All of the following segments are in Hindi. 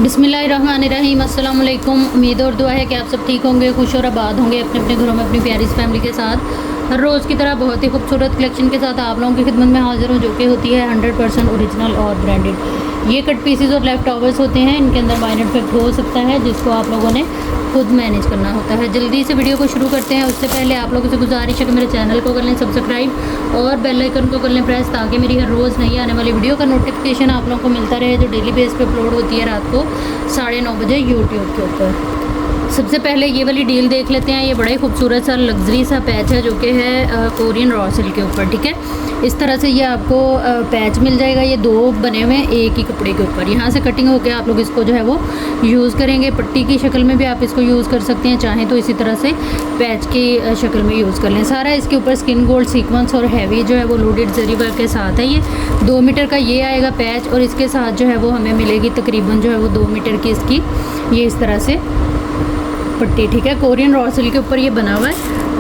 बिस्मिल्लाहिर्रहमानिर्रहीम। अस्सलाम वालेकुम। उम्मीद और दुआ है कि आप सब ठीक होंगे, खुश और आबाद होंगे अपने अपने घरों में अपनी प्यारी फैमिली के साथ। हर रोज़ की तरह बहुत ही खूबसूरत कलेक्शन के साथ आप लोगों की खिदमत में हाजिर हूँ, जो कि होती है 100% ओरिजिनल और ब्रांडेड। ये कट पीसेस और लेफ्ट ओवर्स होते हैं, इनके अंदर माइनर इफेक्ट हो सकता है जिसको आप लोगों ने खुद मैनेज करना होता है। जल्दी से वीडियो को शुरू करते हैं। उससे पहले आप लोगों से गुजारिश है कि मेरे चैनल को कर लें सब्सक्राइब और बेल आइकन को कर लें प्रेस, ताकि मेरी हर रोज़ नई आने वाली वीडियो का नोटिफिकेशन आप लोगों को मिलता रहे, जो डेली बेस पे अपलोड होती है रात को 9:30 बजे यूट्यूब के ऊपर। सबसे पहले ये वाली डील देख लेते हैं। ये बड़ा ही खूबसूरत सा लग्जरी सा पैच है, जो कि है कोरियन रॉ सिल्क के ऊपर। ठीक है, इस तरह से ये आपको पैच मिल जाएगा। ये दो बने हुए हैं एक ही कपड़े के ऊपर। यहाँ से कटिंग होकर आप लोग इसको जो है वो यूज़ करेंगे। पट्टी की शक्ल में भी आप इसको यूज़ कर सकते हैं, चाहें तो इसी तरह से पैच की शक्ल में यूज़ कर लें। सारा इसके ऊपर स्किन गोल्ड सीक्वेंस और हैवी जो है वो लोडेड जरी वर्क के साथ है। ये 2 मीटर का ये आएगा पैच, और इसके साथ जो है वो हमें मिलेगी तकरीबन जो है वो 2 मीटर की इसकी ये इस तरह से पट्टी। ठीक है, कोरियन रॉ सिल्क के ऊपर ये बना हुआ है।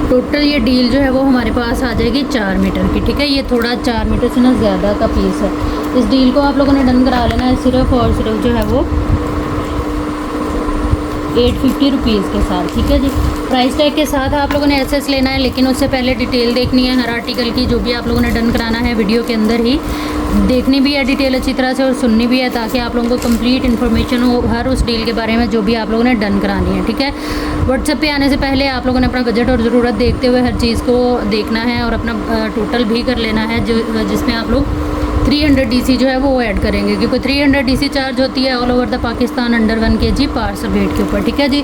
टोटल ये डील जो है वो हमारे पास आ जाएगी 4 मीटर की। ठीक है, ये थोड़ा 4 मीटर से ना ज़्यादा का पीस है। इस डील को आप लोगों ने डन करा लेना है सिर्फ और सिर्फ जो है वो 850 रुपीज़ के साथ। ठीक है जी, प्राइस टैग के साथ आप लोगों ने एसएस लेना है, लेकिन उससे पहले डिटेल देखनी है हर आर्टिकल की। जो भी आप लोगों ने डन कराना है वीडियो के अंदर ही देखनी भी है डिटेल अच्छी तरह से, और सुननी भी है, ताकि आप लोगों को कंप्लीट इन्फॉर्मेशन हो हर उस डील के बारे में जो भी आप लोगों ने डन करानी है। ठीक है, व्हाट्सएप पे आने से पहले आप लोगों ने अपना बजट और ज़रूरत देखते हुए हर चीज़ को देखना है, और अपना टोटल भी कर लेना है, जो जिसमें आप लोग 300 DC जो है वो ऐड करेंगे, क्योंकि 300 DC चार्ज होती है all over the Pakistan under 1 kg parcel weight के ऊपर। ठीक है जी,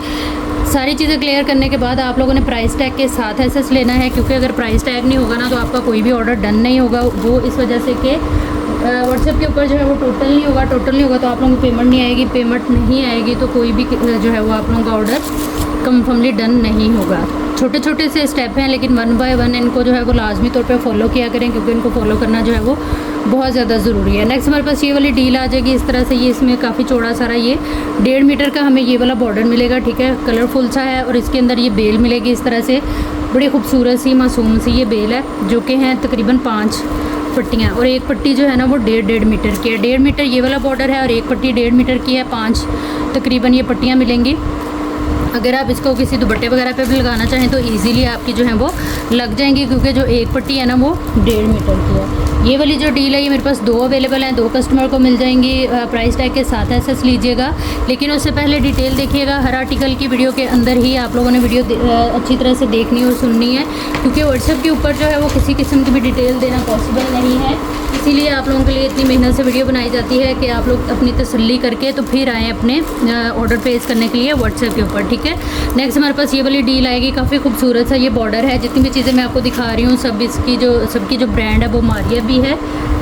सारी चीज़ें क्लियर करने के बाद आप लोगों ने प्राइस टैग के साथ एसएस लेना है, क्योंकि अगर प्राइस टैग नहीं होगा ना तो आपका कोई भी ऑर्डर डन नहीं होगा। वो इस वजह से कि व्हाट्सएप के ऊपर जो है वो टोटल नहीं होगा तो आप लोगों को पेमेंट नहीं आएगी। पेमेंट नहीं आएगी तो कोई भी जो है वो आप लोगों का ऑर्डर कंफर्मली डन नहीं होगा। छोटे छोटे से स्टेप हैं, लेकिन 1 बाय 1 इनको जो है वो लाजमी तौर पे फॉलो किया करें, क्योंकि इनको फॉलो करना जो है वो बहुत ज़्यादा ज़रूरी है। नेक्स्ट हमारे पास ये वाली डील आ जाएगी इस तरह से। ये इसमें काफ़ी चौड़ा सारा ये 1.5 मीटर का हमें ये वाला बॉर्डर मिलेगा। ठीक है, कलरफुल सा है, और इसके अंदर ये बेल मिलेगी इस तरह से। बड़ी खूबसूरत सी मासूम सी ये बेल है, जो कि हैं तकरीबन 5 पट्टियाँ, और एक पट्टी जो है ना वो 1.5 मीटर की है। 1.5 मीटर ये वाला बॉर्डर है, और एक पट्टी 1.5 मीटर की है। 5 तकरीबन ये पट्टियाँ मिलेंगी। अगर आप इसको किसी दुपट्टे वगैरह पे भी लगाना चाहें तो इजीली आपकी जो है वो लग जाएंगी, क्योंकि जो एक पट्टी है ना वो 1.5 मीटर की है। ये वाली जो डील है ये मेरे पास 2 अवेलेबल हैं, 2 कस्टमर को मिल जाएंगी। प्राइस टैग के साथ एसएस लीजिएगा, लेकिन उससे पहले डिटेल देखिएगा। हर आर्टिकल की वीडियो के अंदर ही आप लोगों ने वीडियो अच्छी तरह से देखनी और सुननी है, क्योंकि व्हाट्सएप के ऊपर जो है वो किसी किस्म की भी डिटेल देना पॉसिबल नहीं है। इसीलिए आप लोगों के लिए इतनी मेहनत से वीडियो बनाई जाती है कि आप लोग अपनी तसल्ली करके तो फिर आएँ अपने ऑर्डर प्लेस करने के लिए व्हाट्सएप के ऊपर। ठीक है, नेक्स्ट हमारे पास ये वाली डील आएगी। काफ़ी खूबसूरत सा ये बॉर्डर है। जितनी भी चीज़ें मैं आपको दिखा रही हूँ सबकी जो ब्रांड है वो मारिया भी है।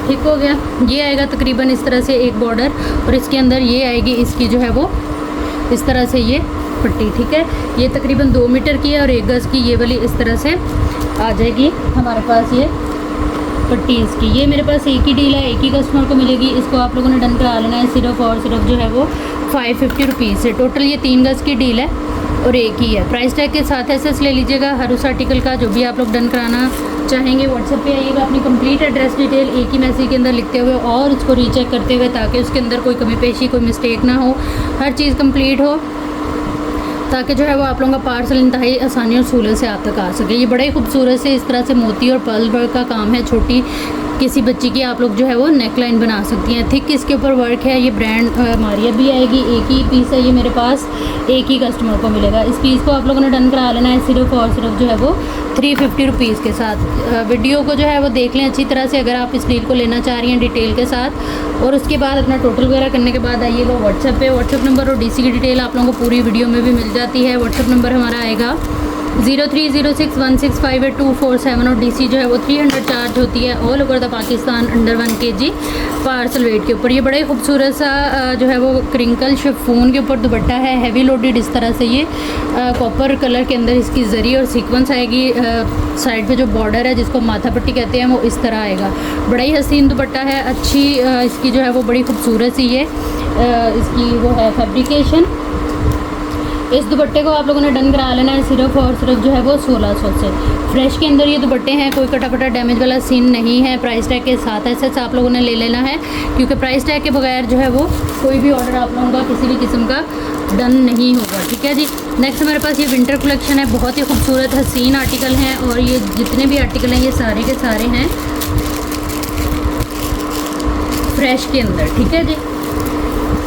ठीक हो गया, ये आएगा तकरीबन इस तरह से एक बॉर्डर, और इसके अंदर ये आएगी इसकी जो है वो इस तरह से ये पट्टी। ठीक है, ये तकरीबन 2 मीटर की है, और 1 गज़ की ये वाली इस तरह से आ जाएगी हमारे पास ये पट्टी इसकी। ये मेरे पास एक ही डील है, एक ही कस्टमर को मिलेगी। इसको आप लोगों ने डन करा लेना है सिर्फ और सिर्फ जो है वो 550 रुपीज़ से। टोटल ये 3 गज़ की डील है और एक ही है। प्राइस टैग के साथ एसएस ले लीजिएगा हर उस आर्टिकल का जो भी आप लोग डन कराना चाहेंगे। व्हाट्सएप पे आइएगा, अपनी कंप्लीट एड्रेस डिटेल एक ही मैसेज के अंदर लिखते हुए और उसको रीचेक करते हुए, ताकि उसके अंदर कोई कमी पेशी कोई मिस्टेक ना हो, हर चीज़ कंप्लीट हो, ताकि जो है वो आप लोगों का पार्सल इंतहाई आसानी और सहूलत से आप तक आ सके। ये बड़े ही खूबसूरत से इस तरह से मोती और पर्ल वर्क का काम है। छोटी किसी बच्ची की आप लोग जो है वो नेक लाइन बना सकती हैं। थिक इसके ऊपर वर्क है। ये ब्रांड मारिया भी आएगी। एक ही पीस है ये मेरे पास, एक ही कस्टमर को मिलेगा। इस पीस को आप लोगों ने डन करा लेना है सिर्फ और सिर्फ जो है वो 350 रुपीज़ के साथ। वीडियो को जो है वो देख लें अच्छी तरह से, अगर आप इस डील को लेना चाह रही हैं डिटेल के साथ, और उसके बाद अपना टोटल वगैरह करने के बाद आइएगा व्हाट्सएप पे। व्हाट्सएप नंबर और डीसी की डिटेल आप लोगों को पूरी वीडियो में भी मिल जाती है। व्हाट्सएप नंबर हमारा आएगा 030616582447, और डीसी जो है वो 300 चार्ज होती है all over the Pakistan under 1 kg parcel weight के ऊपर। ये बड़ा ही खूबसूरत सा जो है वो क्रिंकल शिफॉन के ऊपर दुपट्टा है, हैवी लोडेड इस तरह से। ये कॉपर कलर के अंदर इसकी जरी और सीक्वेंस आएगी। साइड पे जो बॉर्डर है जिसको माथा पट्टी कहते हैं वो इस तरह आएगा। बड़ा ही हसीन दुपट्टा है। अच्छी इसकी जो है वो बड़ी खूबसूरत सी ये इसकी वो है फैब्रिकेशन। इस दुपट्टे को आप लोगों ने डन करा लेना है सिर्फ और सिर्फ जो है वो 1600 से। फ्रेश के अंदर ये दुपट्टे हैं, कोई कटा फटा डैमेज वाला सीन नहीं है। प्राइस टैग के साथ ऐसे आप लोगों ने ले लेना है, क्योंकि प्राइस टैग के बगैर जो है वो कोई भी ऑर्डर आप लोगों का किसी भी किस्म का डन नहीं होगा, ठीक है जी। नेक्स्ट हमारे पास ये विंटर कलेक्शन है, बहुत ही खूबसूरत हसीन आर्टिकल हैं, और ये जितने भी आर्टिकल हैं ये सारे के सारे हैं फ्रेश के अंदर, ठीक है जी।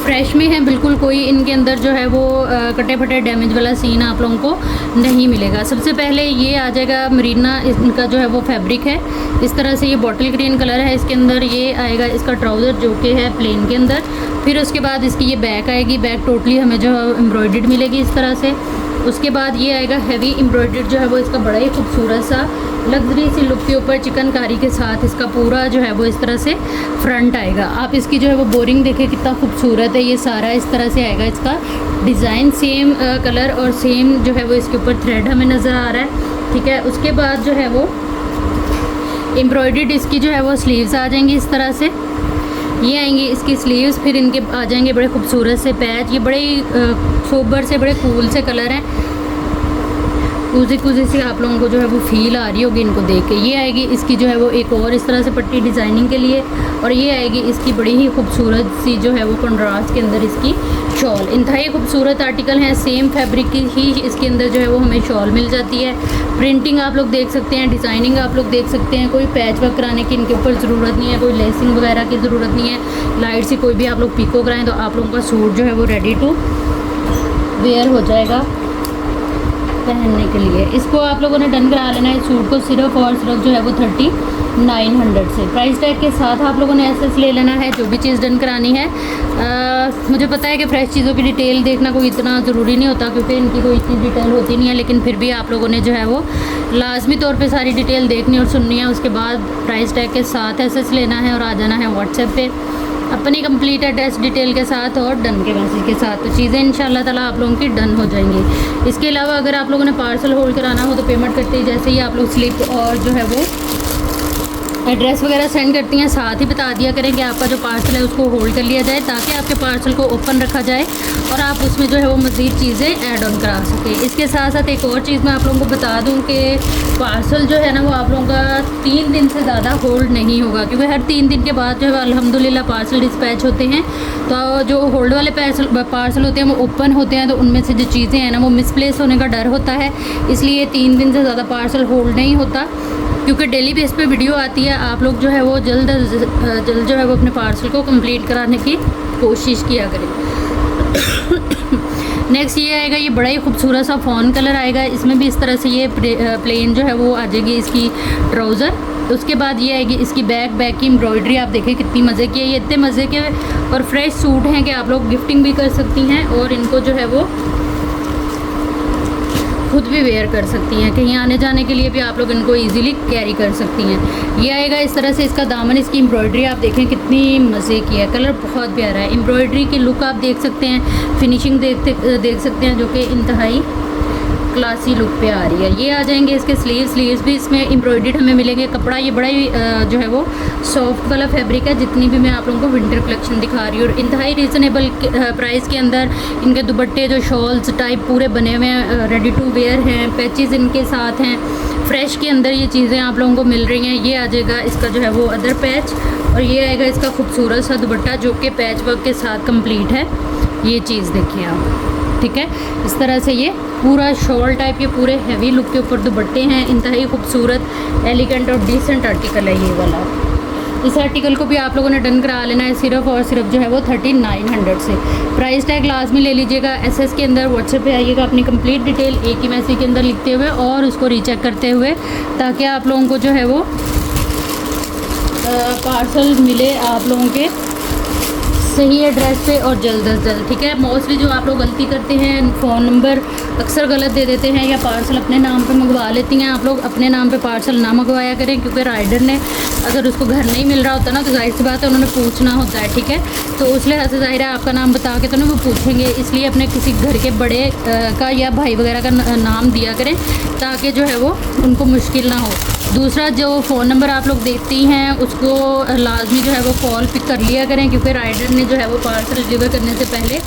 फ्रेश में है बिल्कुल, कोई इनके अंदर जो है वो कटे फटे डैमेज वाला सीन आप लोगों को नहीं मिलेगा। सबसे पहले ये आ जाएगा मरीना, इनका जो है वो फैब्रिक है, इस तरह से ये बॉटल ग्रीन कलर है इसके अंदर। ये आएगा इसका ट्राउज़र जो कि है प्लेन के अंदर। फिर उसके बाद इसकी ये बैक आएगी, बैक टोटली हमें जो है एम्ब्रॉयडर्ड मिलेगी इस तरह से। उसके बाद ये आएगा हैवी एम्ब्रॉयडर्ड जो है वो इसका बड़ा ही खूबसूरत सा लग्जरी सी लुक के ऊपर चिकनकारी के साथ इसका पूरा जो है वो इस तरह से फ्रंट आएगा। आप इसकी जो है वो बोरिंग देखें कितना खूबसूरत है, ये सारा इस तरह से आएगा इसका डिज़ाइन, सेम कलर और सेम जो है वो इसके ऊपर थ्रेड हमें नज़र आ रहा है, ठीक है। उसके बाद जो है वो एम्ब्रॉयडर्ड इसकी जो है वो स्लीव्स आ जाएंगी इस तरह से, ये आएंगी इसकी स्लीव्स। फिर इनके आ जाएंगे बड़े खूबसूरत से पैच, ये बड़े सोबर से बड़े कूल से कलर हैं, कूजी कूजी से आप लोगों को जो है वो फील आ रही होगी इनको देख के। ये आएगी इसकी जो है वो एक और इस तरह से पट्टी डिज़ाइनिंग के लिए, और ये आएगी इसकी बड़ी ही खूबसूरत सी जो है वो कंट्रास्ट के अंदर इसकी शॉल। इंतहाई खूबसूरत आर्टिकल हैं, सेम फैब्रिक की ही इसके अंदर जो है वो हमें शॉल मिल जाती है। प्रिंटिंग आप लोग देख सकते हैं, डिज़ाइनिंग आप लोग देख सकते हैं, कोई पैच वर्क कराने की इनके ऊपर ज़रूरत नहीं है, कोई लेसिंग वगैरह की ज़रूरत नहीं है। लाइट से कोई भी आप लोग पिको कराएँ तो आप लोगों का सूट जो है वो रेडी टू वेयर हो जाएगा पहनने के लिए। इसको आप लोगों ने डन करा लेना है सूट को सिर्फ और सिर्फ जो है वो 3900 से। प्राइस टैग के साथ आप लोगों ने एसएस ले लेना है जो भी चीज़ डन करानी है। मुझे पता है कि फ्रेश चीज़ों की डिटेल देखना कोई इतना ज़रूरी नहीं होता, क्योंकि इनकी कोई इतनी डिटेल होती नहीं है, लेकिन फिर भी आप लोगों ने जो है वो लाजमी तौर पे सारी डिटेल देखनी और सुननी है। उसके बाद प्राइस टैग के साथ एसएस लेना है और आ जाना है व्हाट्सएप पे अपनी कंप्लीट एड्रेस डिटेल के साथ और डन के मैसेज के साथ, तो चीज़ें इंशाल्लाह ताला आप लोगों की डन हो जाएंगी। इसके अलावा अगर आप लोगों ने पार्सल होल्ड कराना हो तो पेमेंट करते ही जैसे ही आप लोग स्लिप और जो है वो एड्रेस वगैरह सेंड करती हैं, साथ ही बता दिया करें कि आपका जो पार्सल है उसको होल्ड कर लिया जाए, ताकि आपके पार्सल को ओपन रखा जाए और आप उसमें जो है वो मज़ीद चीज़ें ऐड ऑन करा सकें। इसके साथ साथ एक और चीज़ मैं आप लोगों को बता दूं कि पार्सल जो है ना वो आप लोगों का 3 दिन से ज़्यादा होल्ड नहीं होगा, क्योंकि हर 3 दिन के बाद जो है अल्हम्दुलिल्लाह पार्सल डिस्पैच होते हैं। तो जो होल्ड वाले पार्सल होते हैं वो ओपन होते हैं, तो उनमें से जो चीज़ें हैं ना वो मिसप्लेस होने का डर होता है, इसलिए 3 दिन से ज़्यादा पार्सल होल्ड नहीं होता। क्योंकि डेली बेस पे वीडियो आती है, आप लोग जो है वो जल्द जो है वो अपने पार्सल को कंप्लीट कराने की कोशिश किया करें। नेक्स्ट ये आएगा, ये बड़ा ही खूबसूरत सा फॉन कलर आएगा, इसमें भी इस तरह से ये प्लेन जो है वो आ जाएगी इसकी ट्राउज़र। उसके बाद ये आएगी इसकी बैक की एम्ब्रॉयडरी, आप देखें कितनी मज़े की है, ये इतने मज़े के और फ्रेश सूट हैं कि आप लोग गिफ्टिंग भी कर सकती हैं और इनको जो है वो खुद भी वेयर कर सकती हैं, कहीं आने जाने के लिए भी आप लोग इनको इजीली कैरी कर सकती हैं। ये आएगा इस तरह से इसका दामन, इसकी एम्ब्रॉयडरी आप देखें कितनी मज़े की है, कलर बहुत प्यारा है। एम्ब्रॉयडरी की लुक आप देख सकते हैं, फिनिशिंग देख सकते हैं, जो कि इंतहाई क्लासी लुक पे आ रही है। ये आ जाएंगे इसके स्लीव्स भी इसमें एम्ब्रॉयडर्ड हमें मिलेंगे। कपड़ा ये बड़ा ही जो है वो सॉफ्ट वाला फैब्रिक है, जितनी भी मैं आप लोगों को विंटर कलेक्शन दिखा रही हूँ, और इंतहाई रीज़नेबल प्राइस के अंदर इनके दुपट्टे जो शॉल्स टाइप पूरे बने हुए हैं, रेडी टू वेयर हैं, पैचेस इनके साथ हैं। फ्रेश के अंदर ये चीज़ें आप लोगों को मिल रही हैं। ये आ जाएगा इसका जो है वो अदर पैच, और ये आएगा इसका खूबसूरत सा दुपट्टा जो कि पैच वर्क के साथ कंप्लीट है। ये चीज़ देखिए आप, ठीक है, इस तरह से ये पूरा शॉल टाइप के पूरे हैवी लुक के ऊपर दुपट्टे हैं। इंतहाई खूबसूरत एलिगेंट और डिसेंट आर्टिकल है ये वाला। इस आर्टिकल को भी आप लोगों ने डन करा लेना है सिर्फ और सिर्फ जो है वो 3900 से। प्राइस टैग लाजमी ले लीजिएगा, एसएस के अंदर व्हाट्सएप पे आइएगा अपनी कंप्लीट डिटेल एक ही मैसेज के अंदर लिखते हुए और उसको रीचेक करते हुए, ताकि आप लोगों को जो है वो पार्सल मिले आप लोगों के सही एड्रेस पे और जल्द अज जल्द, ठीक है। मोस्टली जो आप लोग गलती करते हैं, फ़ोन नंबर अक्सर गलत दे देते हैं या पार्सल अपने नाम पे मंगवा लेती हैं। आप लोग अपने नाम पे पार्सल ना मंगवाया करें, क्योंकि राइडर ने अगर उसको घर नहीं मिल रहा होता ना तो जाहिर सी बात है उन्होंने पूछना होता है, ठीक है। तो उस लिहाज से ज़ाहिर है आपका नाम बता के तो ना वो पूछेंगे, इसलिए अपने किसी घर के बड़े का या भाई वगैरह का नाम दिया करें, ताकि जो है वो उनको मुश्किल ना हो। दूसरा, जो फ़ोन नंबर आप लोग देखती हैं उसको लाजमी जो है वो कॉल पिक कर लिया करें, क्योंकि राइडर ने जो है वो पार्सल डिलीवर करने से पहले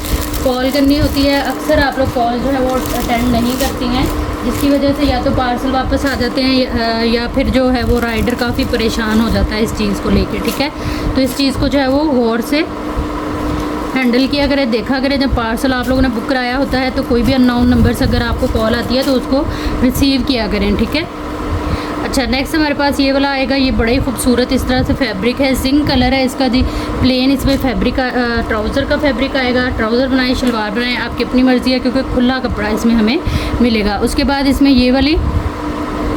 कॉल करनी होती है। अक्सर आप लोग कॉल जो है वो अटेंड नहीं करती हैं, जिसकी वजह से या तो पार्सल वापस आ जाते हैं या फिर जो है वो राइडर काफ़ी परेशान हो जाता है इस चीज़ को लेके। ठीक है, तो इस चीज़ को जो है वो गौर से हैंडल किया करें, देखा करें। जब पार्सल आप लोगों ने बुक कराया होता है तो कोई भी अननोन नंबर से अगर आपको कॉल आती है तो उसको रिसीव किया करें। ठीक है। अच्छा, नेक्स्ट हमारे पास ये वाला आएगा। ये बड़ा ही खूबसूरत इस तरह से फैब्रिक है, जिंक कलर है इसका जी। प्लेन इसमें फैब्रिक का ट्राउज़र का फैब्रिक आएगा। ट्राउज़र बनाएं, शलवार बनाएं, आपकी अपनी मर्ज़ी है, क्योंकि खुला कपड़ा इसमें हमें मिलेगा। उसके बाद इसमें ये वाली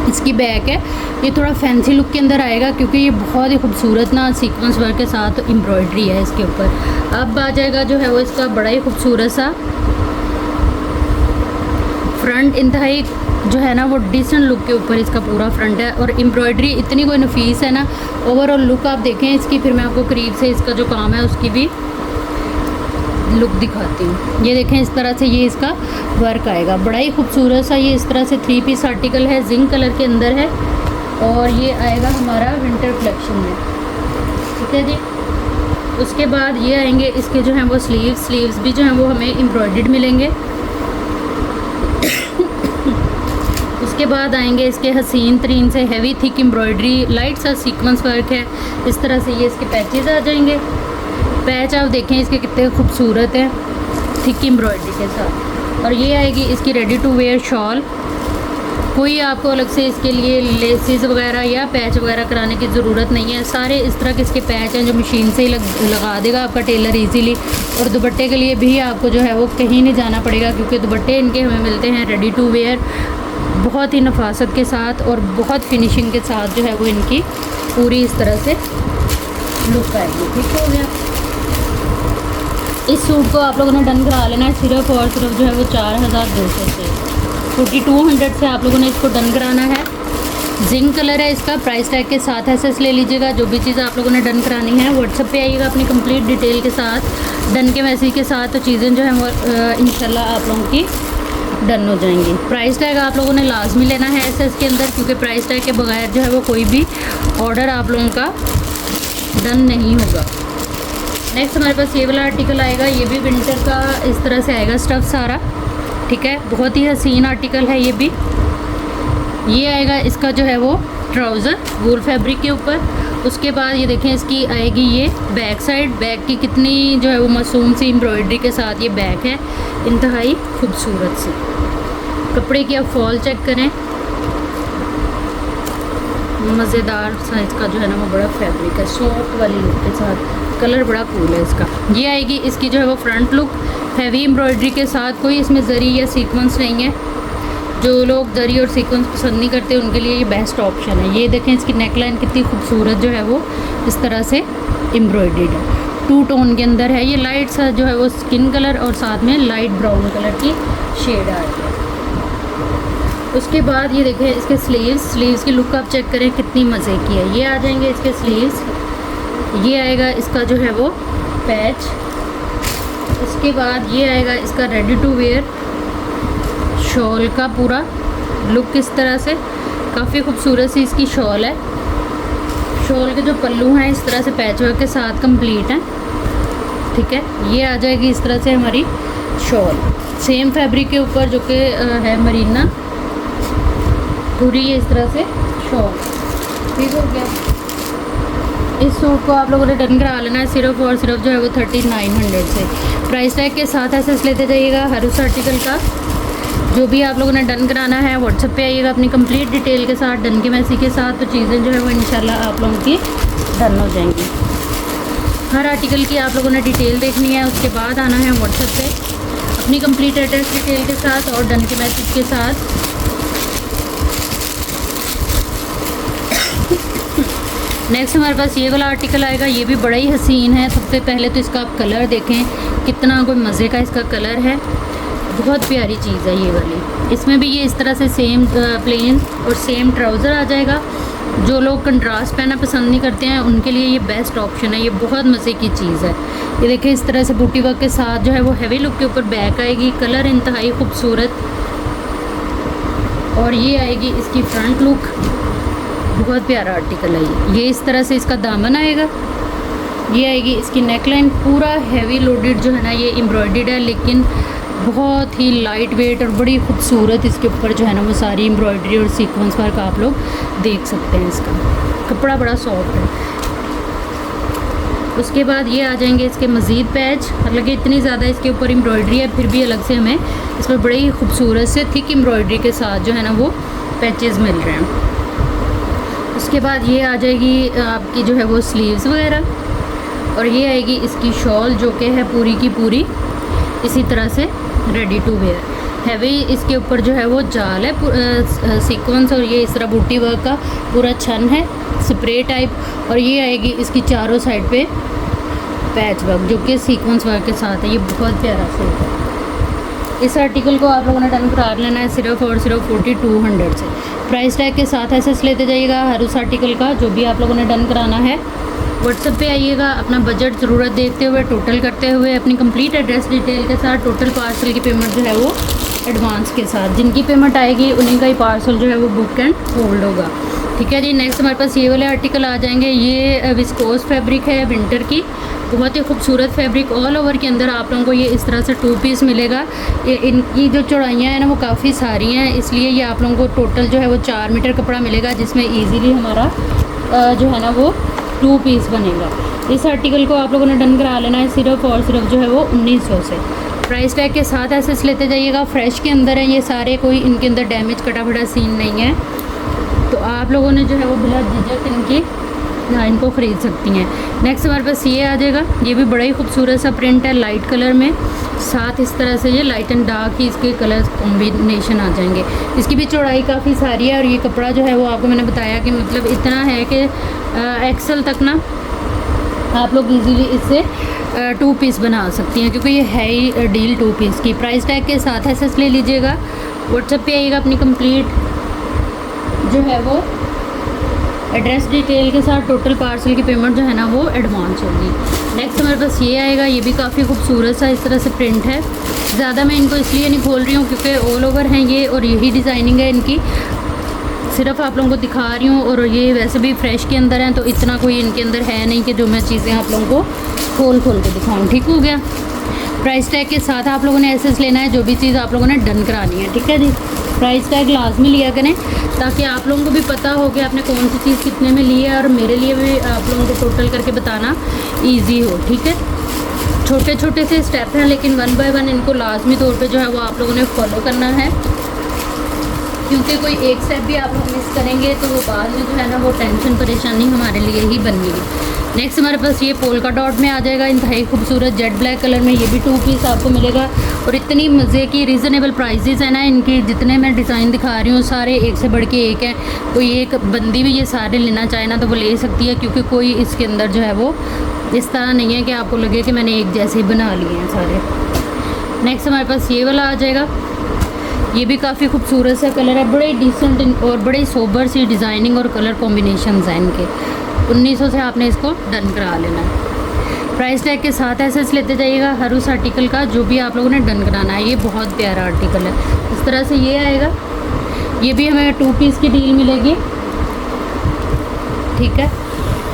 इसकी बैक है, ये थोड़ा फैंसी लुक के अंदर आएगा, क्योंकि ये बहुत ही खूबसूरत ना सीक्वेंस वर्क के साथ एम्ब्रॉयडरी है इसके ऊपर। अब आ जाएगा जो है वो इसका बड़ा ही खूबसूरत सा फ्रंट। इंतहाई जो है ना वो डिसेंट लुक के ऊपर इसका पूरा फ्रंट है, और एम्ब्रॉयडरी इतनी कोई नफीस है ना। ओवरऑल लुक आप देखें इसकी, फिर मैं आपको करीब से इसका जो काम है उसकी भी लुक दिखाती हूँ। ये देखें, इस तरह से ये इसका वर्क आएगा, बड़ा ही खूबसूरत सा। ये इस तरह से 3 पीस आर्टिकल है, जिंक कलर के अंदर है, और ये आएगा हमारा विंटर कलेक्शन में। ठीक है जी। उसके बाद ये आएंगे इसके जो हैं वो स्लीव्स भी जो हैं वो हमें एम्ब्रॉयडर्ड मिलेंगे। उसके बाद आएंगे इसके हसीन तरीन से हैवी थिक एम्ब्रॉयडरी, लाइट सा सीक्वेंस वर्क है। इस तरह से ये इसके पैचेस आ जाएंगे। पैच आप देखें इसके कितने खूबसूरत हैं, थिक एम्ब्रॉयडरी के साथ। और ये आएगी इसकी रेडी टू वेयर शॉल। कोई आपको अलग से इसके लिए लेसेस वगैरह या पैच वगैरह कराने की ज़रूरत नहीं है। सारे इस तरह के इसके पैच हैं जो मशीन से ही लगा देगा आपका टेलर इजीली। और दुपट्टे के लिए भी आपको जो है वो कहीं नहीं जाना पड़ेगा, क्योंकि दुपट्टे इनके हमें मिलते हैं रेडी टू वेयर, बहुत ही नफासत के साथ और बहुत फिनिशिंग के साथ जो है वो इनकी पूरी इस तरह से लुक आएगी। ठीक हो गया। इस सूट को आप लोगों ने डन करा लेना है सिर्फ और सिर्फ जो है वो 4200 से, 4200 से आप लोगों ने इसको डन कराना है। जिंक कलर है इसका, प्राइस टैग के साथ एसएस ले लीजिएगा। जो भी चीज़ आप लोगों ने डन करानी है व्हाट्सएप पे आइएगा अपनी कंप्लीट डिटेल के साथ, डन के मैसेज के साथ, तो चीज़ें जो है वो इंशाल्लाह आप लोगों की डन हो जाएंगी। प्राइस टैग आप लोगों ने लाजमी लेना है एसएस के अंदर, क्योंकि प्राइस टैग के बगैर जो है वो कोई भी ऑर्डर आप लोगों का डन नहीं होगा। नेक्स्ट हमारे पास ये वाला आर्टिकल आएगा। ये भी विंटर का इस तरह से आएगा स्टफ सारा। ठीक है, बहुत ही हसीन आर्टिकल है ये भी। ये आएगा इसका जो है वो ट्राउज़र वूल फैब्रिक के ऊपर। उसके बाद ये देखें इसकी आएगी ये बैक साइड। बैक की कितनी जो है वो मासूम सी एम्ब्रॉयडरी के साथ ये बैक है, इंतहाई खूबसूरत सी। कपड़े की आप फॉल चेक करें, मज़ेदार सा इसका जो है ना वो बड़ा फैब्रिक है, सॉफ्ट वाली लुक के साथ। कलर बड़ा कूल है इसका। ये आएगी इसकी जो है वो फ्रंट लुक, हैवी एम्ब्रॉयडरी के साथ। कोई इसमें जरी या सीक्वेंस नहीं है। जो लोग जरी और सीक्वेंस पसंद नहीं करते उनके लिए ये बेस्ट ऑप्शन है। ये देखें इसकी नेकलाइन कितनी खूबसूरत जो है वो इस तरह से एम्ब्रॉयडर्ड है, 2 टोन के अंदर है। ये लाइट सा जो है वो स्किन कलर और साथ में लाइट ब्राउन कलर की शेड आ रही है। उसके बाद ये देखें इसके स्लीव्स की लुक आप चेक करें कितनी मज़े की है। ये आ जाएंगे इसके स्लीव्स। ये आएगा इसका जो है वो पैच। उसके बाद ये आएगा इसका रेडी टू वेयर शॉल का पूरा लुक इस तरह से। काफ़ी खूबसूरत सी इसकी शॉल है। शॉल के जो पल्लू हैं इस तरह से पैच वर्क के साथ कंप्लीट हैं। ठीक है, ये आ जाएगी इस तरह से हमारी शॉल, सेम फैब्रिक के ऊपर जो कि है मरीना, पूरी ये इस तरह से शॉल। ठीक हो गया। इस सूट को आप लोगों ने डन करा लेना है सिर्फ और सिर्फ जो है वो 3900 से। प्राइस टैग के साथ एसएस लेते जाइएगा हर उस आर्टिकल का। जो भी आप लोगों ने डन कराना है व्हाट्सएप पे आइएगा अपनी कंप्लीट डिटेल के साथ, डन के मैसेज के साथ, तो चीज़ें जो है वो इंशाल्लाह आप लोगों की डन हो जाएंगी। हर आर्टिकल की आप लोगों ने डिटेल देखनी है, उसके बाद आना है व्हाट्सएप पे अपनी कंप्लीट एड्रेस डिटेल के साथ और डन के मैसेज के साथ। नेक्स्ट हमारे पास ये वाला आर्टिकल आएगा। ये भी बड़ा ही हसीन है। सबसे पहले तो इसका आप कलर देखें, कितना कोई मज़े का इसका कलर है, बहुत प्यारी चीज़ है ये वाली। इसमें भी ये इस तरह से सेम प्लेन और सेम ट्राउज़र आ जाएगा। जो लोग कंट्रास्ट पहनना पसंद नहीं करते हैं उनके लिए ये बेस्ट ऑप्शन है। ये बहुत मज़े की चीज़ है। ये देखिए इस तरह से बूटी वर्क के साथ जो है वो हैवी लुक के ऊपर बैक आएगी। कलर इंतहाई खूबसूरत। और ये आएगी इसकी फ्रंट लुक, बहुत प्यारा आर्टिकल है ये इस तरह से इसका दामन आएगा, ये आएगी इसकी नेकलाइन। पूरा हैवी लोडेड जो है ना ये एम्ब्रॉयडर्ड है, लेकिन बहुत ही लाइट वेट और बड़ी खूबसूरत इसके ऊपर जो है ना वो सारी एम्ब्रॉयडरी और सीक्वेंस वर्क आप लोग देख सकते हैं। इसका कपड़ा बड़ा सॉफ्ट है। उसके बाद ये आ जाएंगे इसके मज़ीद पैच, हालांकि इतनी ज़्यादा इसके ऊपर एम्ब्रॉयडरी है फिर भी अलग से हमें इसमें बड़ी ही खूबसूरत से थिक एम्ब्रॉयडरी के साथ जो है ना वो पैचेस मिल रहे हैं। उसके बाद ये आ जाएगी आपकी जो है वो स्लीव्स वगैरह, और ये आएगी इसकी शॉल जो कि है पूरी की पूरी इसी तरह से रेडी टू वेयर। हैवी इसके ऊपर जो है वो जाल है सीक्वेंस, और ये इस तरह बूटी वर्क का पूरा छन है स्प्रे टाइप, और ये आएगी इसकी चारों साइड पे पैच वर्क जो कि सीक्वेंस वर्क के साथ है। ये बहुत प्यारा सूट है। इस आर्टिकल को आप लोगों ने डन करा लेना है सिर्फ और सिर्फ 4200 से। प्राइस टैग के साथ एसेस लेते जाइएगा हर उस आर्टिकल का जो भी आप लोगों ने डन कराना है। व्हाट्सएप पे आइएगा, अपना बजट ज़रूरत देखते हुए टोटल करते हुए अपनी कंप्लीट एड्रेस डिटेल के साथ टोटल पार्सल की पेमेंट जो है वो एडवांस के साथ, जिनकी पेमेंट आएगी उन्हीं का ही पार्सल जो है वो बुक एंड होल्ड होगा। ठीक है जी। नेक्स्ट हमारे पास ये वाले आर्टिकल आ जाएंगे। ये विस्कोस फैब्रिक है विंटर की, बहुत ही खूबसूरत फैब्रिक। ऑल ओवर के अंदर आप लोगों को ये इस तरह से 2 पीस मिलेगा। ये इनकी जो चौड़ाइयाँ हैं ना वो काफ़ी सारी हैं, इसलिए ये आप लोगों को टोटल जो है वो 4 मीटर कपड़ा मिलेगा, जिसमें ईजीली हमारा जो है ना वो 2 पीस बनेगा। इस आर्टिकल को आप लोगों ने डन करा लेना है सिर्फ और सिर्फ जो है वो 1900 से। प्राइस टैग के साथ एसेस लेते जाइएगा। फ्रेश के अंदर है ये सारे, कोई इनके अंदर डैमेज कटा फटा सीन नहीं है, तो आप लोगों ने जो है वो बिना झिझक इनको ख़रीद सकती हैं। नेक्स्ट हमारे पास ये आ जाएगा। ये भी बड़ा ही खूबसूरत सा प्रिंट है लाइट कलर में, साथ इस तरह से ये लाइट एंड डार्क ही इसके कलर कॉम्बिनेशन आ जाएंगे। इसकी भी चौड़ाई काफ़ी सारी है, और ये कपड़ा जो है वो आपको मैंने बताया कि मतलब इतना है कि एक्सल तक ना आप लोग इजीली इससे 2 पीस बना सकती हैं, क्योंकि ये है ही डील 2 पीस की। प्राइस टैग के साथ एसेस ले लीजिएगा। व्हाट्सएप पे आइएगा, अपनी कंप्लीट जो है वो एड्रेस डिटेल के साथ टोटल पार्सल की पेमेंट जो है ना वो एडवांस होगी। नेक्स्ट हमारे पास ये आएगा। ये भी काफ़ी खूबसूरत सा इस तरह से प्रिंट है। ज़्यादा मैं इनको इसलिए नहीं खोल रही हूँ क्योंकि ऑल ओवर हैं ये, और यही डिज़ाइनिंग है इनकी, सिर्फ आप लोगों को दिखा रही हूँ। और ये वैसे भी फ्रेश के अंदर हैं, तो इतना कोई इनके अंदर है नहीं कि जो मैं चीज़ें आप लोगों को खोल के दिखाऊँ। ठीक हो गया। प्राइस टैग के साथ आप लोगों ने एसेस लेना है जो भी चीज़ आप लोगों ने डन करानी है। ठीक है जी। प्राइस टैग लाजमी लिया करें ताकि आप लोगों को भी पता हो कि आपने कौन सी चीज़ कितने में ली है, और मेरे लिए भी आप लोगों को टोटल करके बताना ईजी हो। ठीक है। छोटे छोटे से स्टेप हैं, लेकिन 1 बाय 1 इनको लाजमी तौर पे जो है वो आप लोगों ने फॉलो करना है, क्योंकि कोई एक स्टेप भी आप लोग मिस करेंगे तो वो बाद में जो है ना वो टेंशन परेशानी हमारे लिए ही बनेगी। नेक्स्ट हमारे पास ये पोल्का डॉट में आ जाएगा, इंतहाई खूबसूरत जेट ब्लैक कलर में। ये भी 2 पीस आपको मिलेगा, और इतनी मज़े की रीज़नेबल प्राइसेस हैं ना इनकी। जितने मैं डिज़ाइन दिखा रही हूँ सारे एक से बढ़ के एक हैं। कोई एक बंदी भी ये सारे लेना चाहे ना तो वो ले सकती है, क्योंकि कोई इसके अंदर जो है वो इस तरह नहीं है कि आपको लगे कि मैंने एक जैसे ही बना लिए हैं सारे। नेक्स्ट हमारे पास ये वाला आ जाएगा। ये भी काफ़ी खूबसूरत सा कलर है, बड़े डिसेंट और बड़े सोबर सी डिज़ाइनिंग और कलर कॉम्बिनेशन हैं इनके। 1900 से आपने इसको डन करा लेना है। प्राइस टैग के साथ एसेस लेते जाइएगा हर उस आर्टिकल का जो भी आप लोगों ने डन कराना है। ये बहुत प्यारा आर्टिकल है। इस तरह से ये आएगा। ये भी हमें 2 पीस की डील मिलेगी। ठीक है।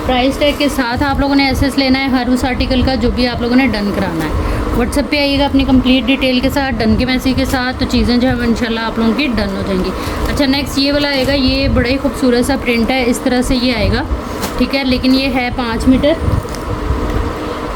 प्राइस टैग के साथ आप लोगों ने एसेस लेना है हर उस आर्टिकल का जो भी आप लोगों ने डन कराना है। व्हाट्सएप पे आइएगा अपनी कंप्लीट डिटेल के साथ, डन के मैसेज के साथ, तो चीज़ें जो है इंशाल्लाह आप लोगों की डन हो जाएंगी। अच्छा, नेक्स्ट ये वाला आएगा। ये बड़ा ही खूबसूरत सा प्रिंट है, इस तरह से ये आएगा। ठीक है। लेकिन ये है 5 मीटर।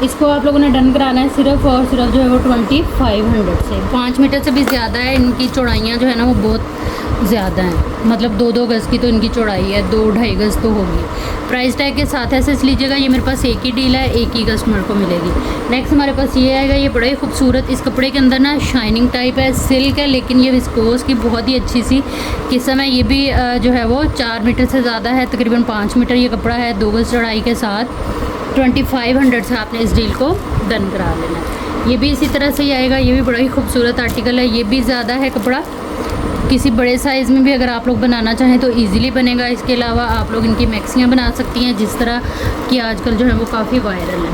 इसको आप लोगों ने डन कराना है सिर्फ और सिर्फ जो है वो 2500 से। 5 मीटर से भी ज़्यादा है। इनकी चौड़ाइयाँ जो है ना वो बहुत ज़्यादा हैं, मतलब 2-2 गज़ की तो इनकी चौड़ाई है, 2-2.5 गज़ तो होगी। प्राइस टैग के साथ एसेस लीजिएगा। ये मेरे पास एक ही डील है, एक ही कस्टमर को मिलेगी। नेक्स्ट हमारे पास ये आएगा। ये बड़ा ही खूबसूरत, इस कपड़े के अंदर ना शाइनिंग टाइप है, सिल्क है, लेकिन ये विस्कोस की बहुत ही अच्छी सी किस्म है। ये भी जो है वो 4 मीटर से ज़्यादा है, तकरीबन 5 मीटर ये कपड़ा है, 2 गज़ चौड़ाई के साथ। 2500 से आपने इस डील को डन करा लेना है। ये भी इसी तरह से ही आएगा। ये भी बड़ा ही खूबसूरत आर्टिकल है। ये भी ज़्यादा है कपड़ा, किसी बड़े साइज़ में भी अगर आप लोग बनाना चाहें तो इजीली बनेगा। इसके अलावा आप लोग इनकी मैक्सियाँ बना सकती हैं, जिस तरह कि आजकल जो है वो काफ़ी वायरल है।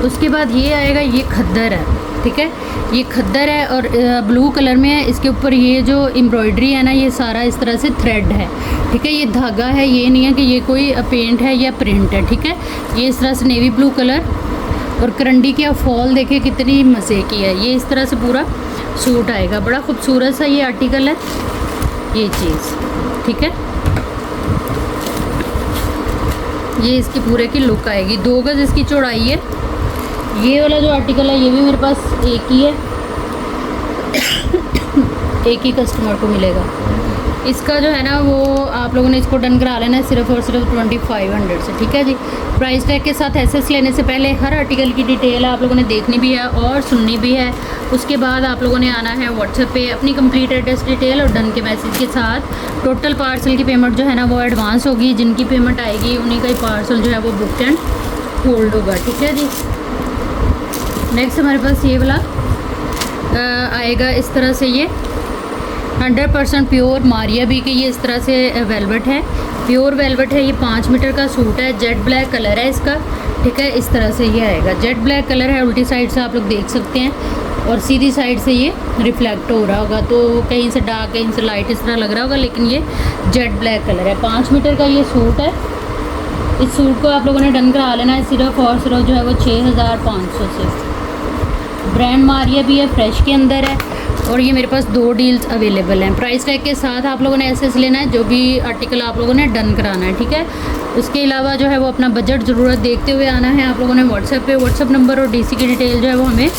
उसके बाद ये आएगा। ये खद्दर है। ठीक है। ये खद्दर है और ब्लू कलर में है। इसके ऊपर ये जो एम्ब्रॉयडरी है ना, ये सारा इस तरह से थ्रेड है, ठीक है। ये धागा है, ये नहीं है कि ये कोई पेंट है या प्रिंट है, ठीक है। ये इस तरह से नेवी ब्लू कलर और करंडी की फॉल देखे कितनी मज़े की है। ये इस तरह से पूरा सूट आएगा, बड़ा खूबसूरत सा ये आर्टिकल है, ये चीज़, ठीक है। ये इसकी पूरे की लुक आएगी। 2 गज इसकी चौड़ाई है। ये वाला जो आर्टिकल है ये भी मेरे पास एक ही है, एक ही कस्टमर को मिलेगा। इसका जो है ना वो आप लोगों ने इसको डन करा लेना है सिर्फ और सिर्फ 2500 से, ठीक है जी। प्राइस टैग के साथ एसएस लेने से पहले हर आर्टिकल की डिटेल आप लोगों ने देखनी भी है और सुननी भी है। उसके बाद आप लोगों ने आना है व्हाट्सएप पे अपनी कंप्लीट एड्रेस डिटेल और डन के मैसेज के साथ। टोटल पार्सल की पेमेंट जो है ना वो एडवांस होगी। जिनकी पेमेंट आएगी उन्हीं का ही पार्सल जो है वो बुक एंड होल्ड होगा, ठीक है जी। नेक्स्ट हमारे पास ये वाला आएगा इस तरह से, ये 100% प्योर मारिया भी कि ये इस तरह से वेलवेट है, प्योर वेलवेट है। ये 5 मीटर का सूट है, जेट ब्लैक कलर है इसका, ठीक है। इस तरह से ये आएगा, जेट ब्लैक कलर है। उल्टी साइड से आप लोग देख सकते हैं और सीधी साइड से ये रिफ्लेक्ट हो रहा होगा, तो कहीं से डार्क कहीं से लाइट इस तरह लग रहा होगा, लेकिन ये जेट ब्लैक कलर है। 5 मीटर का ये सूट है। इस सूट को आप लोगों ने डन करा लेना है सिर्फ और सिर्फ जो है वो 6500 से। ब्रांड मारिया भी है, फ्रेश के अंदर है और ये मेरे पास 2 डील्स अवेलेबल हैं। प्राइस टैग के साथ आप लोगों ने एसएस लेना है जो भी आर्टिकल आप लोगों ने डन कराना है, ठीक है। उसके अलावा जो है वो अपना बजट ज़रूरत देखते हुए आना है। आप लोगों ने व्हाट्सएप नंबर और डीसी की डिटेल जो है वो हमें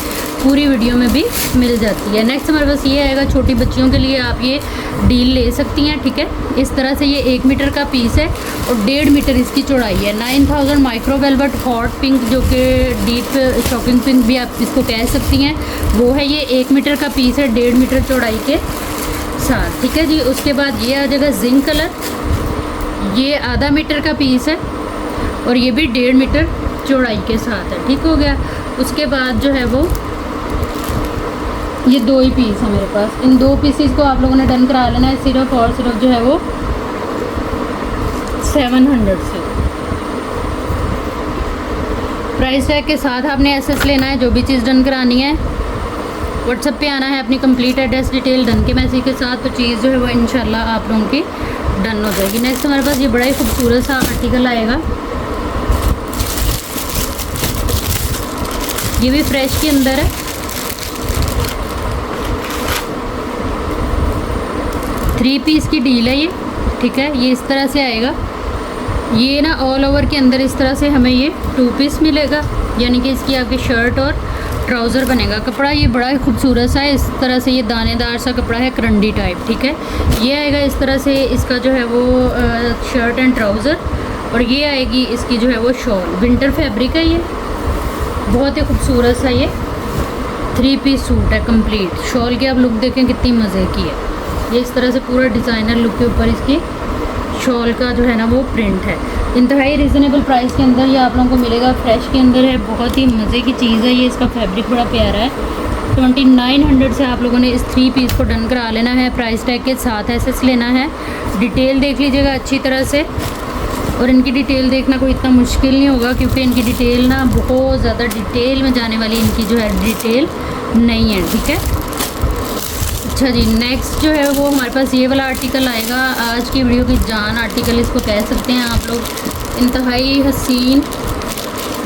पूरी वीडियो में भी मिल जाती है। नेक्स्ट हमारे पास ये आएगा, छोटी बच्चियों के लिए आप ये डील ले सकती हैं, ठीक है। इस तरह से ये 1 मीटर का पीस है और 1.5 मीटर इसकी चौड़ाई है। 9000 माइक्रो वेलवेट हॉट पिंक, जो कि डीप शॉकिंग पिंक भी आप इसको कह सकती हैं, वो है। ये 1 मीटर का पीस है 1.5 मीटर चौड़ाई के साथ, ठीक है जी। उसके बाद ये आ जाएगा जिंक कलर, ये आधा मीटर का पीस है और ये भी 1.5 मीटर चौड़ाई के साथ है, ठीक हो गया। उसके बाद जो है वो ये 2 ही पीस है मेरे पास। इन 2 पीसेस को आप लोगों ने डन करा लेना है सिर्फ और सिर्फ जो है वो 700 से। प्राइस टैग के साथ आपने एसएस लेना है जो भी चीज़ डन करानी है। व्हाट्सएप पे आना है अपनी कंप्लीट एड्रेस डिटेल डन के मैसेज के साथ, तो चीज़ जो है वो इंशाल्लाह आप लोगों की डन हो जाएगी। नेक्स्ट हमारे पास ये बड़ा ही खूबसूरत सा आर्टिकल आएगा, ये भी फ्रेश के अंदर है। 3 पीस की डील है ये, ठीक है। ये इस तरह से आएगा। ये ना ऑल ओवर के अंदर इस तरह से हमें ये 2 पीस मिलेगा, यानी कि इसकी आपकी शर्ट और ट्राउज़र बनेगा। कपड़ा ये बड़ा ही खूबसूरत सा है, इस तरह से ये दानेदार सा कपड़ा है, करंडी टाइप, ठीक है। ये आएगा इस तरह से, इसका जो है वो शर्ट एंड ट्राउज़र, और ये आएगी इसकी जो है वो शॉल। विंटर फैब्रिक है ये, बहुत ही खूबसूरत सा ये 3 पीस सूट है कंप्लीट। शॉल की आप लुक देखें कितनी मज़े की है। ये इस तरह से पूरा डिज़ाइनर लुक के ऊपर इसकी शॉल का जो है ना वो प्रिंट है। इंतहाई रिजनेबल प्राइस के अंदर ये आप लोगों को मिलेगा, फ्रेश के अंदर है, बहुत ही मज़े की चीज़ है ये। इसका फैब्रिक बड़ा प्यारा है। 2900 से आप लोगों ने इस 3 पीस को डन करा लेना है। प्राइस टैग के साथ एसएस लेना है। डिटेल देख लीजिएगा अच्छी तरह से, और इनकी डिटेल देखना कोई इतना मुश्किल नहीं होगा क्योंकि इनकी डिटेल ना बहुत ज़्यादा डिटेल में जाने वाली इनकी जो है डिटेल नहीं है, ठीक है। अच्छा जी, नेक्स्ट जो है वो हमारे पास ये वाला आर्टिकल आएगा, आज की वीडियो की जान आर्टिकल इसको कह सकते हैं आप लोग। इंतहाई हसीन,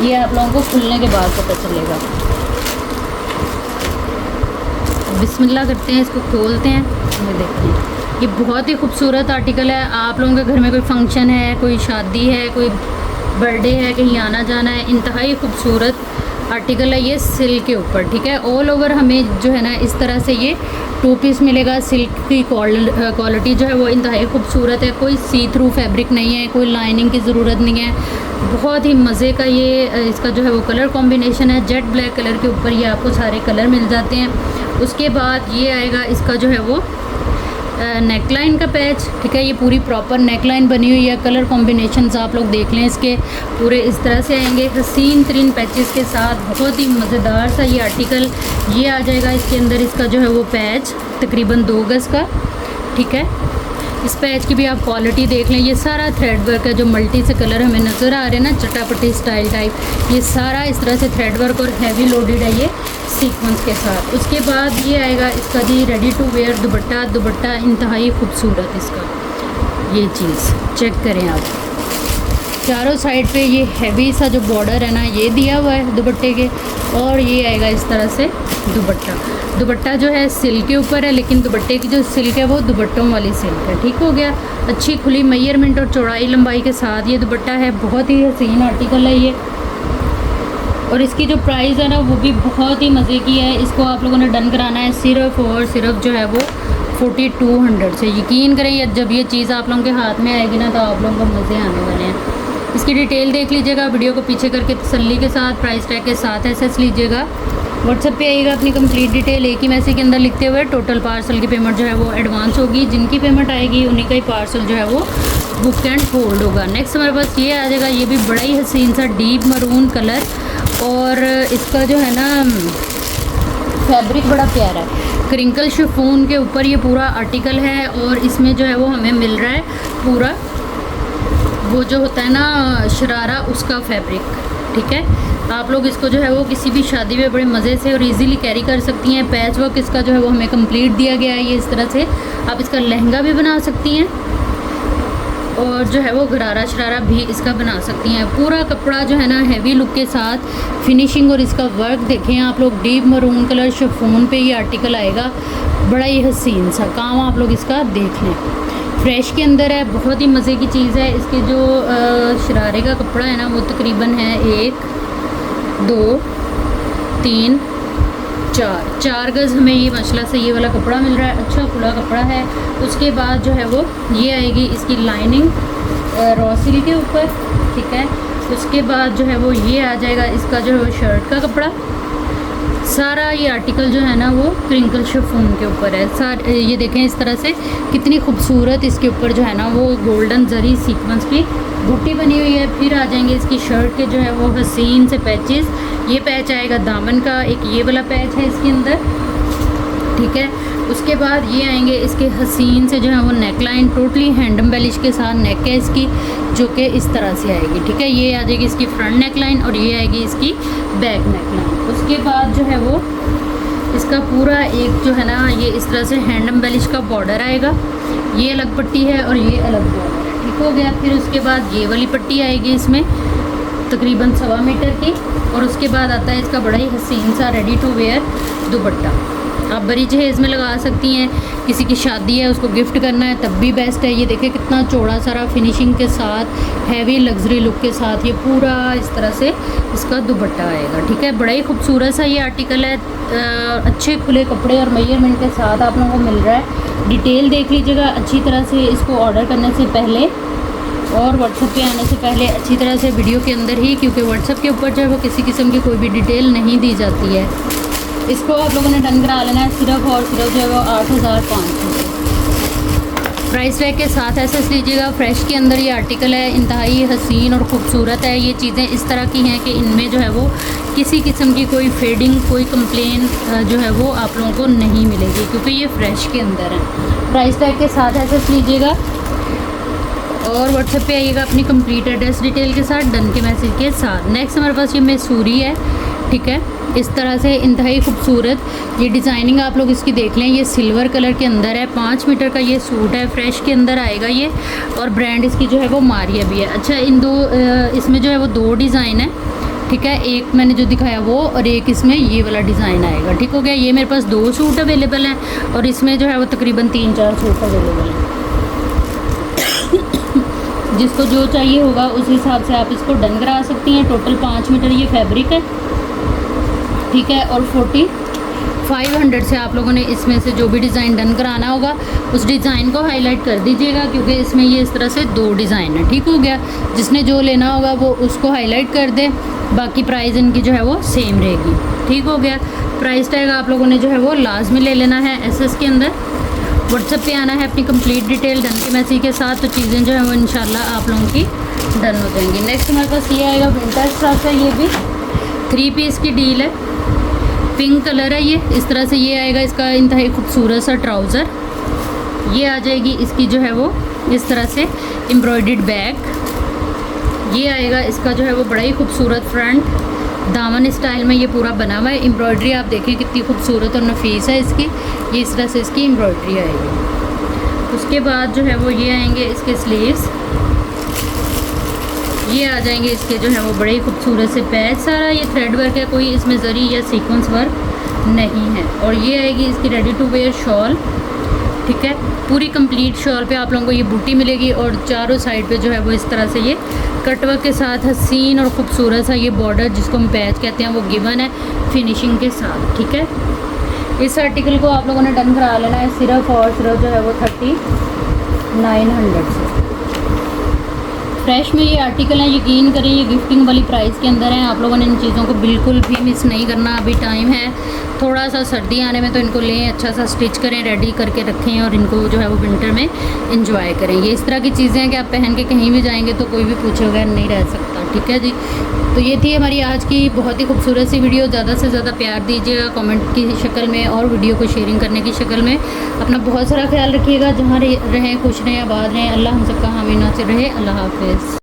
ये आप लोगों को खुलने के बाद पता चलेगा। बिस्मिल्लाह करते हैं, इसको खोलते हैं, ये देखिए ये बहुत ही खूबसूरत आर्टिकल है। आप लोगों के घर में कोई फंक्शन है, कोई शादी है, कोई बर्थडे है, कहीं आना जाना है, इंतहाई खूबसूरत आर्टिकल है ये सिल्क के ऊपर, ठीक है। ऑल ओवर हमें जो है ना इस तरह से ये 2 पीस मिलेगा। सिल्क की क्वालिटी जो है वो इंतहाई खूबसूरत है, कोई सी थ्रू फैब्रिक नहीं है, कोई लाइनिंग की ज़रूरत नहीं है। बहुत ही मज़े का ये इसका जो है वो कलर कॉम्बिनेशन है। जेट ब्लैक कलर के ऊपर ये आपको सारे कलर मिल जाते हैं। उसके बाद ये आएगा इसका जो है वो नेकलाइन का पैच, ठीक है। ये पूरी प्रॉपर नेकलाइन बनी हुई है। कलर कॉम्बिनेशंस आप लोग देख लें इसके पूरे इस तरह से आएंगे, हसीन तरीन पैचेस के साथ। बहुत ही मज़ेदार सा ये आर्टिकल ये आ जाएगा। इसके अंदर इसका जो है वो पैच तकरीबन 2 गज़ का, ठीक है। इस पैच की भी आप क्वालिटी देख लें, ये सारा थ्रेड वर्क है, जो मल्टी से कलर हमें नज़र आ रहे हैं ना, चटापटी स्टाइल टाइप, ये सारा इस तरह से थ्रेड वर्क और हैवी लोडेड है ये सीक्वेंस के साथ। उसके बाद ये आएगा इसका जी ready to wear dupatta. Dupatta इंतहाई खूबसूरत इसका, ये चीज़ चेक करें आप, चारों साइड पे ये हैवी सा जो बॉर्डर है ना ये दिया हुआ है दुपट्टे के, और ये आएगा इस तरह से दुपट्टा। दुपट्टा जो है सिल्क के ऊपर है, लेकिन दुपट्टे की जो सिल्क है वो दुपट्टों वाली सिल्क है, ठीक हो गया। अच्छी खुली मेजरमेंट और चौड़ाई लंबाई के साथ ये दुपट्टा है, बहुत ही हसीन आर्टिकल है ये। और इसकी जो प्राइस है ना वो भी बहुत ही मज़े की है। इसको आप लोगों ने डन कराना है सिर्फ और सिर्फ जो है वो 4200 से। यकीन करें ये जब ये चीज़ आप लोगों के हाथ में आएगी ना तो आप लोगों को मज़े आने वाले हैं। इसकी डिटेल देख लीजिएगा, वीडियो को पीछे करके तसल्ली के साथ प्राइस टैग के साथ एसएस लीजिएगा। व्हाट्सएप पे आइएगा अपनी कंप्लीट डिटेल एक ही मैसेज के अंदर लिखते हुए। टोटल पार्सल की पेमेंट जो है वो एडवांस होगी, जिनकी पेमेंट आएगी उन्हीं का ही पार्सल जो है वो बुक एंड होल्ड होगा। नेक्स्ट हमारे पास ये आ जाएगा, ये भी बड़ा ही हसीन सा डीप मरून कलर, और इसका जो है ना फैब्रिक बड़ा प्यारा है, क्रिंकल शिफॉन के ऊपर ये पूरा आर्टिकल है, और इसमें जो है वो हमें मिल रहा है पूरा वो जो होता है ना शरारा उसका फैब्रिक, ठीक है। आप लोग इसको जो है वो किसी भी शादी में बड़े मज़े से और इजीली कैरी कर सकती हैं। पैच वर्क इसका जो है वो हमें कंप्लीट दिया गया है, ये इस तरह से आप इसका लहंगा भी बना सकती हैं, और जो है वो गरारा शरारा भी इसका बना सकती हैं। पूरा कपड़ा जो है ना हैवी लुक के साथ फिनिशिंग और इसका वर्क देखें आप लोग, डीप मरून कलर शिफॉन पे ये आर्टिकल आएगा, बड़ा ही हसीन सा काम आप लोग इसका देख लें। फ्रेश के अंदर है, बहुत ही मज़े की चीज़ है। इसके जो शरारे का कपड़ा है ना वो तकरीबन है 1 2 3 4 गज़ हमें ये माशाल्लाह से ये वाला कपड़ा मिल रहा है, अच्छा खुला कपड़ा है। उसके बाद जो है वो ये आएगी इसकी लाइनिंग रॉ सिल्क के ऊपर, ठीक है। उसके बाद जो है वो ये आ जाएगा इसका जो है शर्ट का कपड़ा। सारा ये आर्टिकल जो है ना वो क्रिंकल शिफॉन के ऊपर है। ये देखें इस तरह से कितनी खूबसूरत इसके ऊपर जो है ना वो गोल्डन जरी सीक्वेंस की बूटी बनी हुई है। फिर आ जाएंगे इसकी शर्ट के जो है वो हसीन से पैचेस। ये पैच आएगा दामन का, एक ये वाला पैच है इसके अंदर, ठीक है। उसके बाद ये आएंगे इसके हसीन से जो है वो neck line, totally hand embellish के साथ नेक है इसकी, जो कि इस तरह से आएगी, ठीक है। ये आ जाएगी इसकी फ्रंट नेक लाइन और ये आएगी इसकी बैक नेक लाइन। उसके बाद जो है वो इसका पूरा एक जो है ना ये इस तरह से हैंड एम्बेलिश का बॉर्डर आएगा, ये अलग पट्टी है और ये अलग बॉर्डर है, ठीक हो गया। फिर उसके बाद ये वाली पट्टी आएगी इसमें तकरीबन 1.25 मीटर की, और उसके बाद आता है इसका बड़ा ही हसीन सा रेडी टू वेयर दुपट्टा। आप बड़ी जहेज़ में लगा सकती हैं, किसी की शादी है उसको गिफ्ट करना है तब भी बेस्ट है। ये देखिए कितना चौड़ा सारा फिनिशिंग के साथ हैवी लग्जरी लुक के साथ ये पूरा इस तरह से इसका दुपट्टा आएगा, ठीक है। बड़ा ही खूबसूरत सा ये आर्टिकल है, अच्छे खुले कपड़े और मेजरमेंट के साथ आप लोगों को मिल रहा है। डिटेल देख लीजिएगा अच्छी तरह से इसको ऑर्डर करने से पहले और व्हाट्सएप पे आने से पहले अच्छी तरह से वीडियो के अंदर ही, क्योंकि व्हाट्सएप के ऊपर जो है वो किसी किस्म की कोई भी डिटेल नहीं दी जाती है। इसको आप लोगों ने डन करा लेना है सिर्फ और सिर्फ जो है वो 8500 प्राइस टैग के साथ एसएस लीजिएगा। फ्रेश के अंदर ये आर्टिकल है, इंतहाई हसीन और ख़ूबसूरत है। ये चीज़ें इस तरह की हैं कि इनमें जो है वो किसी किस्म की कोई फेडिंग कोई कंप्लेन जो है वो आप लोगों को नहीं मिलेगी, क्योंकि ये फ्रेश के अंदर है। प्राइस टैग के साथ एसएस लीजिएगा और व्हाट्सएप पे आइएगा अपनी कंप्लीट एड्रेस डिटेल के साथ डन के मैसेज के साथ। नेक्स्ट हमारे पास ये मैसूरी है, ठीक है। इस तरह से इंतहाई खूबसूरत ये डिज़ाइनिंग आप लोग इसकी देख लें। ये सिल्वर कलर के अंदर है, 5 मीटर का ये सूट है, फ्रेश के अंदर आएगा ये, और ब्रांड इसकी जो है वो मारिया भी है। अच्छा इन दो इसमें जो है वो 2 डिज़ाइन है, ठीक है। एक मैंने जो दिखाया वो और एक इसमें ये वाला डिज़ाइन आएगा, ठीक हो गया। ये मेरे पास 2 सूट अवेलेबल हैं और इसमें जो है वो तकरीबन 3-4 सूट अवेलेबल हैं। जिसको जो चाहिए होगा उस हिसाब से आप इसको डन करा सकती हैं। टोटल 5 मीटर ये फैब्रिक है, ठीक है। और 4500 से आप लोगों ने इसमें से जो भी डिज़ाइन डन कराना होगा उस डिज़ाइन को हाईलाइट कर दीजिएगा, क्योंकि इसमें ये इस तरह से 2 डिज़ाइन है, ठीक हो गया। जिसने जो लेना होगा वो उसको हाईलाइट कर दे, बाकी प्राइस इनकी जो है वो सेम रहेगी, ठीक हो गया। प्राइस टैग आप लोगों ने जो है वो लाजमी ले लेना है एसएस के अंदर। व्हाट्सएप पे आना है अपनी कंप्लीट डिटेल डन के मैसेज के साथ, तो चीज़ें जो है वो इंशाल्लाह आप लोगों की डन हो जाएंगी। नेक्स्ट हमारे पास ये आएगा विंटर स्टफ है, ये भी 3 पीस की डील है, पिंक कलर है ये। इस तरह से ये आएगा इसका इंतहाई खूबसूरत सा ट्राउज़र, ये आ जाएगी इसकी जो है वो इस तरह से एम्ब्रॉयडर्ड बैक। ये आएगा इसका जो है वो बड़ा ही खूबसूरत फ्रंट, दामन स्टाइल में ये पूरा बना हुआ है। एम्ब्रॉयडरी आप देखें कितनी खूबसूरत और नफीस है इसकी। ये इस तरह से इसकी एम्ब्रॉयडरी आएगी। उसके बाद जो है वो ये आएंगे इसके स्लीव्स। ये आ जाएंगे इसके जो है वो बड़े ही खूबसूरत से पैच। सारा ये थ्रेड वर्क है, कोई इसमें जरी या सीक्वेंस वर्क नहीं है। और ये आएगी इसकी रेडी टू वेयर शॉल, ठीक है। पूरी कंप्लीट शॉल पे आप लोगों को ये बूटी मिलेगी और चारों साइड पे जो है वो इस तरह से ये कटवर्क के साथ हसीन और ख़ूबसूरत सा ये बॉर्डर जिसको हम पैच कहते हैं वो गिवन है फिनिशिंग के साथ, ठीक है। इस आर्टिकल को आप लोगों ने डन करा लेना है सिर्फ और सिर्फ जो है वो 3900 से। फ्रेश में ये आर्टिकल है, यकीन करें ये गिफ्टिंग वाली प्राइस के अंदर है। आप लोगों ने इन चीज़ों को बिल्कुल भी मिस नहीं करना। अभी टाइम है थोड़ा सा, सर्दी आने में तो इनको लें, अच्छा सा स्टिच करें, रेडी करके रखें और इनको जो है वो विंटर में इंजॉय करें। ये इस तरह की चीज़ें हैं कि आप पहन के कहीं भी जाएंगे तो कोई भी पूछे बगैर नहीं रह सकता, ठीक है जी। तो ये थी हमारी आज की बहुत ही खूबसूरत सी वीडियो। ज़्यादा से ज़्यादा प्यार दीजिएगा कमेंट की शक्ल में और वीडियो को शेयरिंग करने की शक्ल में। अपना बहुत सारा ख्याल रखिएगा, जहाँ रहें खुश रहें, आबाद रहें। अल्लाह हम सबका हामी नासिर रहे। अल्लाह हाफिज़।